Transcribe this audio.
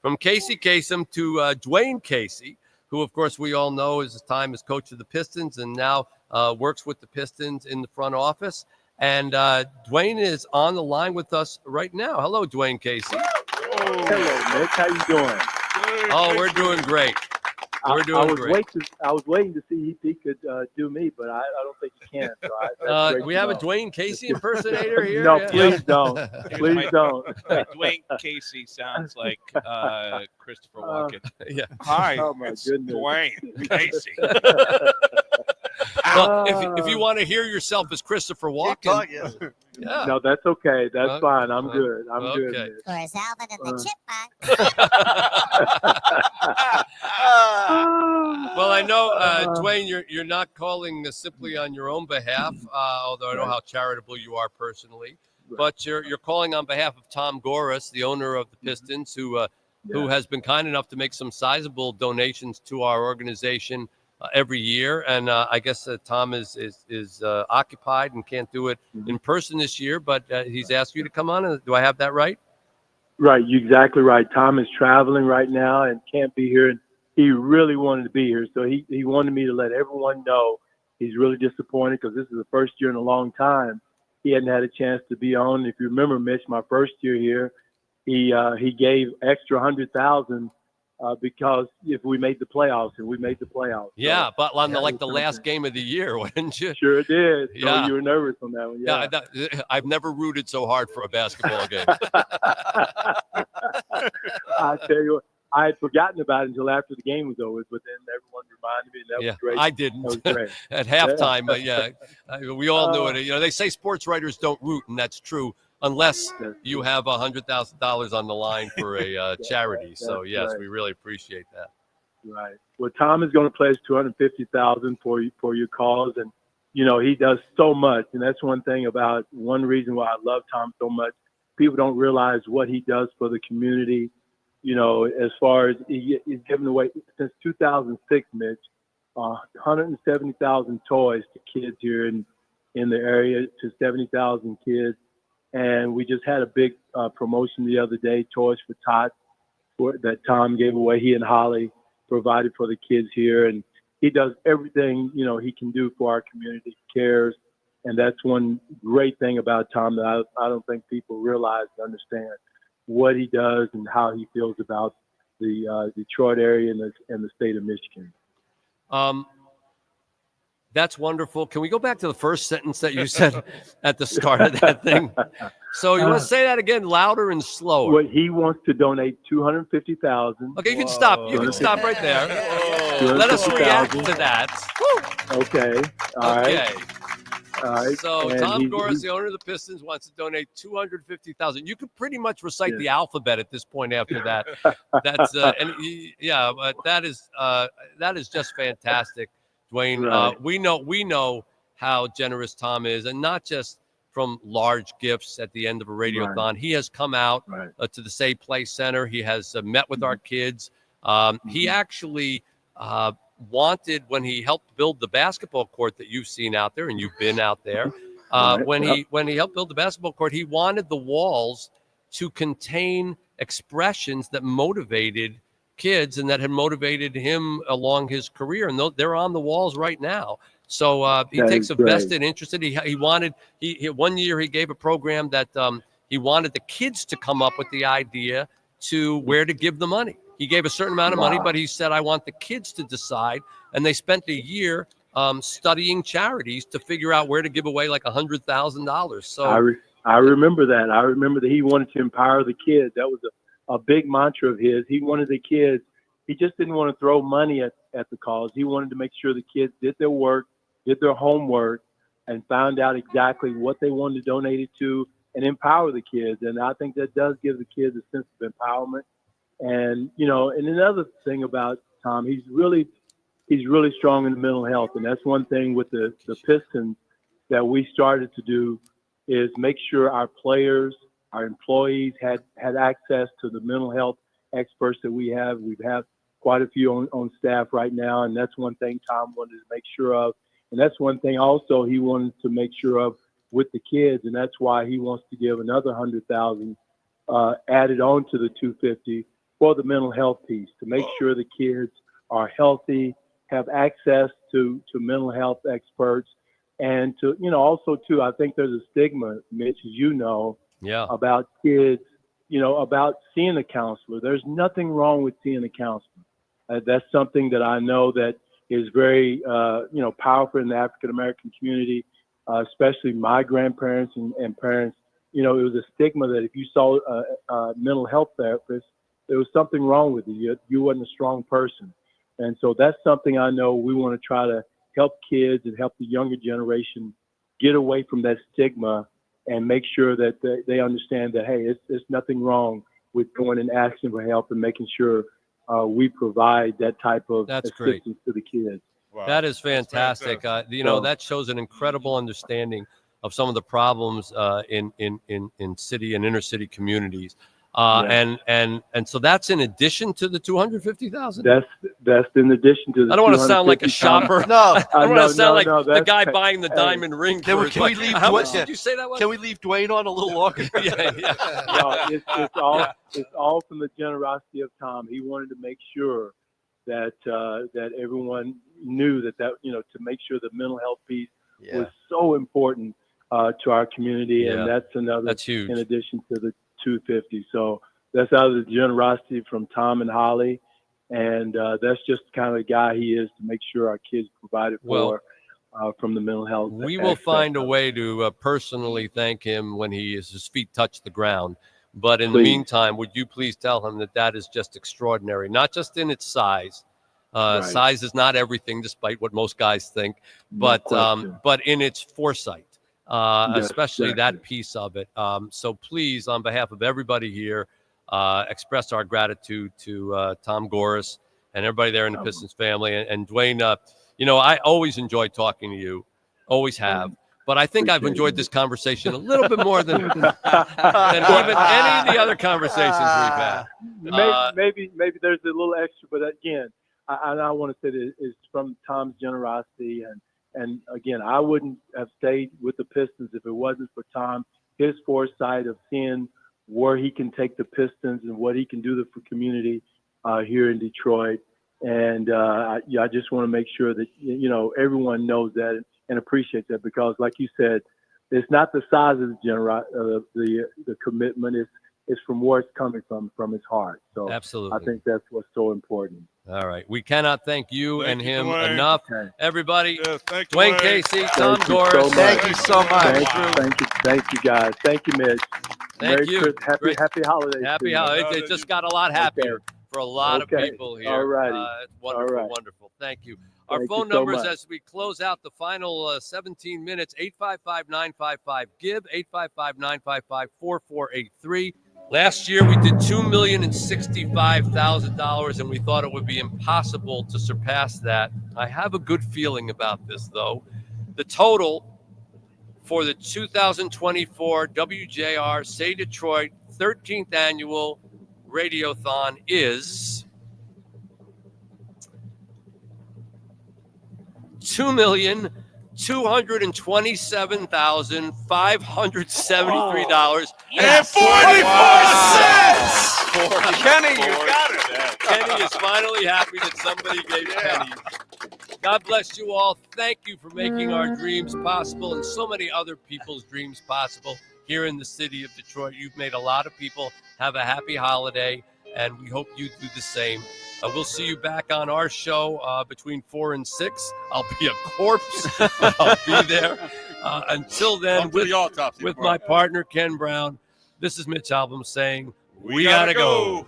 from Casey Kasem to Dwayne Casey, who, of course, we all know is his time as coach of the Pistons and now works with the Pistons in the front office. And Dwayne is on the line with us right now. Hello, Dwayne Casey. Hello, Mitch. How you doing? Oh, we're doing great. We're doing great. I was waiting to see if he could do me, but I don't think he can. So we have a Dwayne Casey impersonator here? No, please don't. Please don't. Dwayne Casey sounds like Christopher Walken. Yeah. Hi, Oh, my it's goodness. Dwayne Casey. Well, if you want to hear yourself as Christopher Walken, yeah. No, that's okay. That's fine. I'm good. I'm good. Okay. Mitch. Where's Alvin and the Chipmunk? Well, I know, Dwayne, you're not calling simply on your own behalf, although I know how charitable you are personally. But you're calling on behalf of Tom Gores, the owner of the Pistons, who has been kind enough to make some sizable donations to our organization every year. And I guess Tom is occupied and can't do it in person this year, but he's asked you to come on. Do I have that right? Right. You're exactly right. Tom is traveling right now and can't be here. And he really wanted to be here. So he wanted me to let everyone know he's really disappointed because this is the first year in a long time he hadn't had a chance to be on. If you remember, Mitch, my first year here, he gave extra $100,000 because if we made the playoffs, and we made the playoffs. Yeah, so, but on the last game of the year, wouldn't you? Sure did. So Yeah. you were nervous on that one. Yeah. I've never rooted so hard for a basketball game. I tell you what, I had forgotten about it until after the game was over, but then everyone reminded me, and that was great. I didn't. That was great. At halftime, but we all knew it. You know, they say sports writers don't root, and that's true, unless you have $100,000 on the line for a charity. So yes, we really appreciate that. Right. Well, Tom is going to pledge $250,000 for your cause, and you know he does so much, and that's one reason why I love Tom so much. People don't realize what he does for the community. You know, as far as he's given away since 2006, Mitch, 170,000 toys to kids here in the area, to 70,000 kids. And we just had a big promotion the other day, Toys for Tots, that Tom gave away. He and Holly provided for the kids here. And he does everything, you know, he can do for our community. He cares. And that's one great thing about Tom that I don't think people realize and understand what he does and how he feels about the Detroit area and the state of Michigan. That's wonderful. Can we go back to the first sentence that you said at the start of that thing? So you want to say that again, louder and slower? Well, he wants to donate $250,000. Okay, you can stop. You can stop right there. Let us react to that. Woo. Okay. All right. All right. So and Tom Gores, the owner of the Pistons, wants to donate $250,000. You could pretty much recite the alphabet at this point. After that, that's but that is just fantastic, Dwayne. Right. We know how generous Tom is, and not just from large gifts at the end of a radiothon. Right. He has come out to the Save Play Center. He has met with our kids. He actually wanted, when he helped build the basketball court that you've seen out there, and you've been out there, when he helped build the basketball court, he wanted the walls to contain expressions that motivated kids and that had motivated him along his career, and they're on the walls right now. So he takes a vested interest in it. He wanted, one year he gave a program that he wanted the kids to come up with the idea to where to give the money. He gave a certain amount of money, but he said, I want the kids to decide. And they spent a year studying charities to figure out where to give away like $100,000. So I remember that. I remember that he wanted to empower the kids. That was a big mantra of his. He wanted the kids. He just didn't want to throw money at the cause. He wanted to make sure the kids did their work, did their homework, and found out exactly what they wanted to donate it to and empower the kids. And I think that does give the kids a sense of empowerment. And, you know, and another thing about Tom, he's really strong in the mental health. And that's one thing with the Pistons that we started to do is make sure our players, our employees had access to the mental health experts that we have. We have quite a few on staff right now. And that's one thing Tom wanted to make sure of. And that's one thing also he wanted to make sure of with the kids. And that's why he wants to give another $100,000 added on to the $250,000 for the mental health piece, to make sure the kids are healthy, have access to mental health experts, and to, also too, I think there's a stigma, Mitch, as you know, about kids, about seeing a counselor. There's nothing wrong with seeing a counselor. That's something that I know that is very, powerful in the African-American community, especially my grandparents and parents. It was a stigma that if you saw a mental health therapist, there was something wrong with you. You wasn't a strong person. And so that's something I know we want to try to help kids and help the younger generation get away from that stigma and make sure that they understand that, hey, it's nothing wrong with going and asking for help and making sure we provide that type of assistance to the kids. Wow. That is fantastic. That shows an incredible understanding of some of the problems in city and inner city communities. And so that's in addition to the $250,000. That's in addition to the. I don't want to sound like a shopper. No, I don't want to sound like the guy buying the diamond ring. Can we leave? How much did you say that was? Can we leave Dwayne on a little longer? No, it's all from the generosity of Tom. He wanted to make sure that everyone knew that to make sure the mental health piece was so important to our community, and that's huge. In addition to the $250, so that's out of the generosity from Tom and Holly, and that's just kind of the guy he is to make sure our kids provided for from the mental health. We will find a way to personally thank him when his feet touch the ground. But in the meantime, would you please tell him that is just extraordinary, not just in its size. Size is not everything, despite what most guys think, but in its foresight. Especially that piece of it. So please, on behalf of everybody here, express our gratitude to Tom Gores and everybody there in the Pistons family. And Dwayne, I always enjoy talking to you, always have. But I think I've enjoyed this conversation a little bit more than even any of the other conversations we've had. Maybe there's a little extra, but again, I want to say that it's from Tom's generosity and again, I wouldn't have stayed with the Pistons if it wasn't for Tom, his foresight of seeing where he can take the Pistons and what he can do for community here in Detroit. And I just want to make sure that, everyone knows that and appreciates that, because like you said, it's not the size of the commitment. It's from where it's coming from his heart. So absolutely, I think that's what's so important. All right. We cannot thank you and him enough. Everybody, thank you, Dwayne Casey, Tom Gores. Thank you so much. Thank you, guys. Thank you, Mitch. Thank you. Happy holidays. Happy holidays. It just got a lot happier for a lot of people here. All righty. Wonderful, wonderful. Thank you. Our phone numbers as we close out the final 17 minutes, 855-955-GIVE, 855-955-4483. Last year, we did $2,065,000, and we thought it would be impossible to surpass that. I have a good feeling about this, though. The total for the 2024 WJR Say Detroit 13th Annual Radiothon is $2,227,573 and 44 cents. Kenny, you got it. Kenny is finally happy that somebody gave Kenny. God bless you all. Thank you for making our dreams possible and so many other people's dreams possible here in the city of Detroit. You've made a lot of people have a happy holiday, and we hope you do the same. We'll see you back on our show between 4 and 6. I'll be a corpse. I'll be there. Until then, with my partner, Ken Brown, this is Mitch Albom saying, we gotta go.